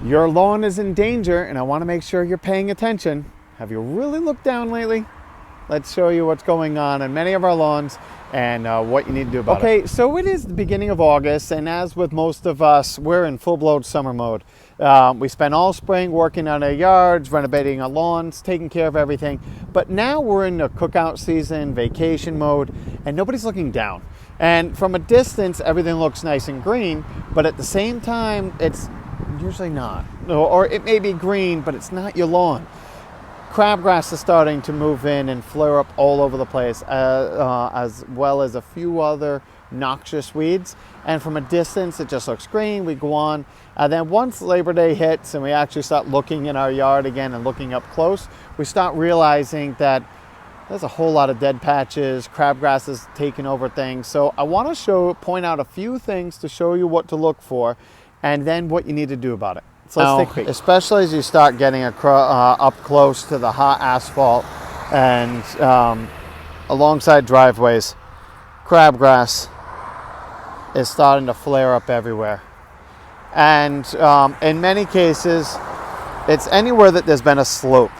Your lawn is in danger, and I want to make sure you're paying attention. Have you really looked down lately? Let's show you what's going on in many of our lawns and what you need to do about it. Okay, so it is the beginning of August, and as with most of us, we're in full-blown summer mode. We spent all spring working on our yards, renovating our lawns, taking care of everything. But now we're in the cookout season, vacation mode, and nobody's looking down. And from a distance, everything looks nice and green, but at the same time, it's usually not. Or it may be green, but it's not your lawn. Crabgrass is starting to move in and flare up all over the place, as well as a few other noxious weeds. And from a distance, it just looks green. We go on. And then once Labor Day hits and we actually start looking in our yard again and looking up close, we start realizing that there's a whole lot of dead patches. Crabgrass is taking over things. So I want to point out a few things to show you what to look for and then what you need to do about it. So let's take a peek. Especially as you start getting up close to the hot asphalt and alongside driveways, crabgrass is starting to flare up everywhere. And in many cases, it's anywhere that there's been a slope.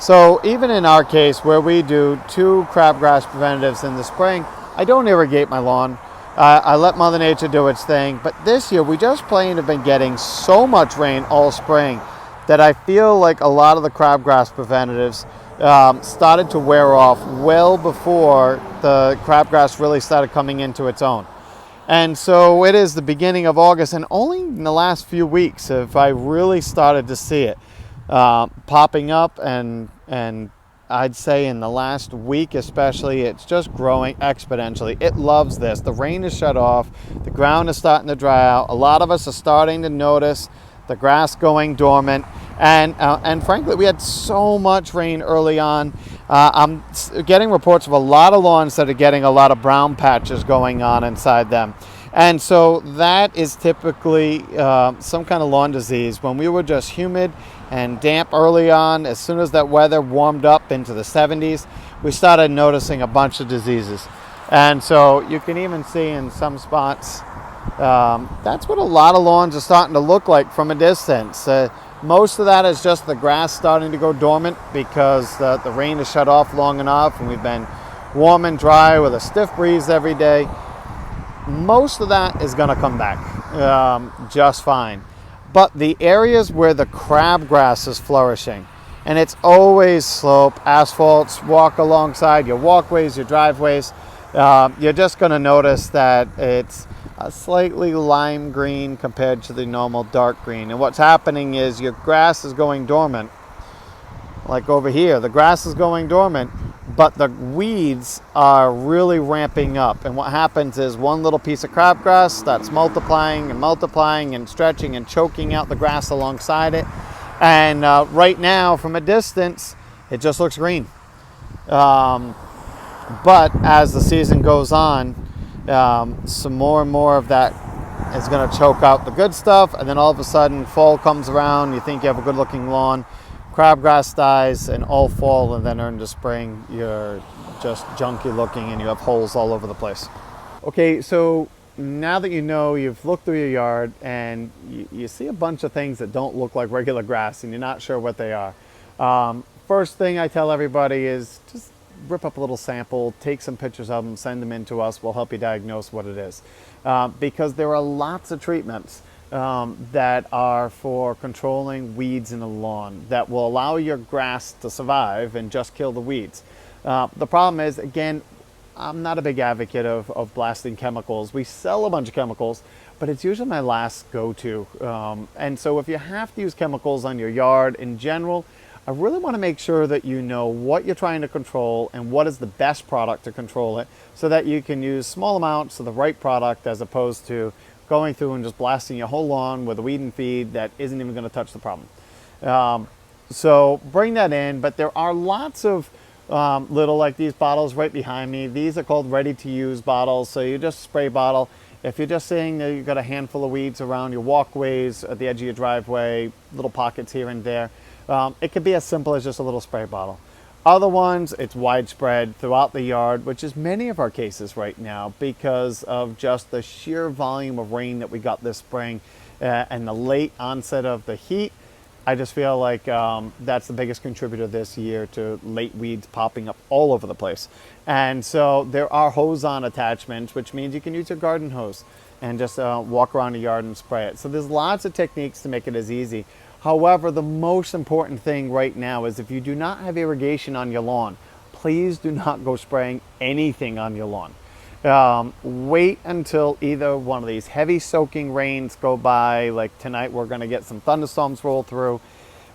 So even in our case, where we do 2 crabgrass preventatives in the spring, I don't irrigate my lawn. I let Mother Nature do its thing, but this year we just plain have been getting so much rain all spring that I feel like a lot of the crabgrass preventatives started to wear off well before the crabgrass really started coming into its own. And so it is the beginning of August, and only in the last few weeks have I really started to see it popping up, and I'd say in the last week especially, it's just growing exponentially. It loves this. The rain is shut off. The ground is starting to dry out. A lot of us are starting to notice the grass going dormant. And frankly, we had so much rain early on. I'm getting reports of a lot of lawns that are getting a lot of brown patches going on inside them. And so that is typically some kind of lawn disease. When we were just humid and damp early on, as soon as that weather warmed up into the 70s, we started noticing a bunch of diseases. And so you can even see in some spots, that's what a lot of lawns are starting to look like from a distance. Most of that is just the grass starting to go dormant because the rain is shut off long enough and we've been warm and dry with a stiff breeze every day. Most of that is going to come back just fine. But the areas where the crabgrass is flourishing, and it's always slope, asphalts, walk alongside your walkways, your driveways, you're just going to notice that it's a slightly lime green compared to the normal dark green. And what's happening is your grass is going dormant. Like over here, the grass is going dormant, but the weeds are really ramping up. And what happens is one little piece of crabgrass starts multiplying and stretching and choking out the grass alongside it. And right now, from a distance, it just looks green. But as the season goes on, some more and more of that is going to choke out the good stuff. And then all of a sudden, fall comes around, you think you have a good looking lawn, crabgrass dies, and all fall, and then into spring, you're just junky looking and you have holes all over the place. Okay, so now that you know, you've looked through your yard and you see a bunch of things that don't look like regular grass and you're not sure what they are. First thing I tell everybody is just rip up a little sample, take some pictures of them, send them in to us. We'll help you diagnose what it is. Because there are lots of treatments that are for controlling weeds in the lawn that will allow your grass to survive and just kill the weeds. The problem is, again, I'm not a big advocate of blasting chemicals. We sell a bunch of chemicals, but it's usually my last go-to. And so if you have to use chemicals on your yard in general, I really want to make sure that you know what you're trying to control and what is the best product to control it so that you can use small amounts of the right product as opposed to going through and just blasting your whole lawn with a weed and feed that isn't even going to touch the problem. So bring that in, but there are lots of little, like these bottles right behind me. These are called ready-to-use bottles. So you just spray bottle. If you're just saying that you've got a handful of weeds around your walkways, at the edge of your driveway, little pockets here and there, it could be as simple as just a little spray bottle. Other ones, it's widespread throughout the yard, which is many of our cases right now because of just the sheer volume of rain that we got this spring. and the late onset of the heat, I just feel like that's the biggest contributor this year to late weeds popping up all over the place. And so there are hose-on attachments, which means you can use your garden hose and just walk around the yard and spray it. So there's lots of techniques to make it as easy. However, the most important thing right now is if you do not have irrigation on your lawn, please do not go spraying anything on your lawn. Wait until either one of these heavy soaking rains go by. Like tonight we're going to get some thunderstorms roll through.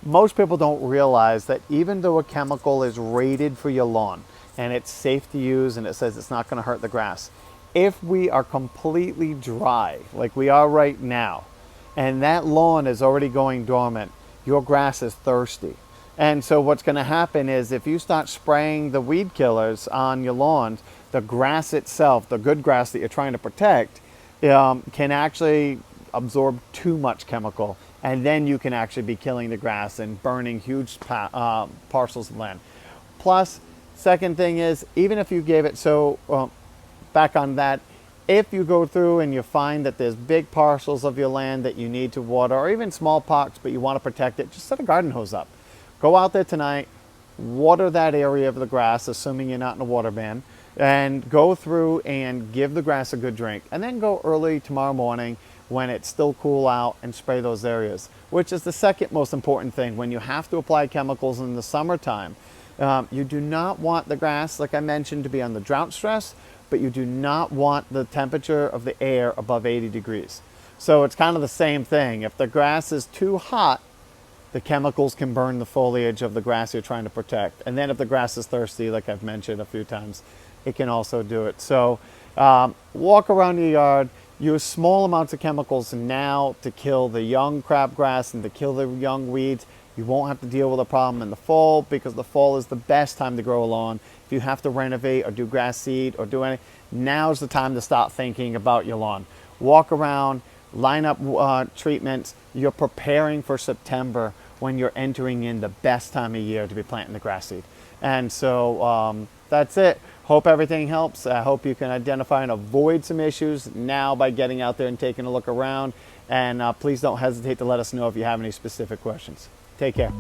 Most people don't realize that even though a chemical is rated for your lawn and it's safe to use and it says it's not going to hurt the grass, if we are completely dry like we are right now and that lawn is already going dormant, your grass is thirsty. And so what's going to happen is if you start spraying the weed killers on your lawns, the grass itself, the good grass that you're trying to protect, can actually absorb too much chemical. And then you can actually be killing the grass and burning huge parcels of land. Plus, second thing is, even if you gave it, back on that, if you go through and you find that there's big parcels of your land that you need to water, or even small pockets, but you want to protect it, just set a garden hose up. Go out there tonight, water that area of the grass, assuming you're not in a water ban, and go through and give the grass a good drink. And then go early tomorrow morning when it's still cool out and spray those areas, which is the second most important thing. When you have to apply chemicals in the summertime, you do not want the grass, like I mentioned, to be under drought stress, but you do not want the temperature of the air above 80 degrees. So it's kind of the same thing. If the grass is too hot, the chemicals can burn the foliage of the grass you're trying to protect. And then if the grass is thirsty, like I've mentioned a few times, it can also do it. So walk around your yard, use small amounts of chemicals now to kill the young crabgrass and to kill the young weeds. You won't have to deal with a problem in the fall, because the fall is the best time to grow a lawn. If you have to renovate or do grass seed or do anything, now's the time to start thinking about your lawn. Walk around, line up treatments. You're preparing for September, when you're entering in the best time of year to be planting the grass seed. And so that's it. Hope everything helps. I hope you can identify and avoid some issues now by getting out there and taking a look around. And please don't hesitate to let us know if you have any specific questions. Take care.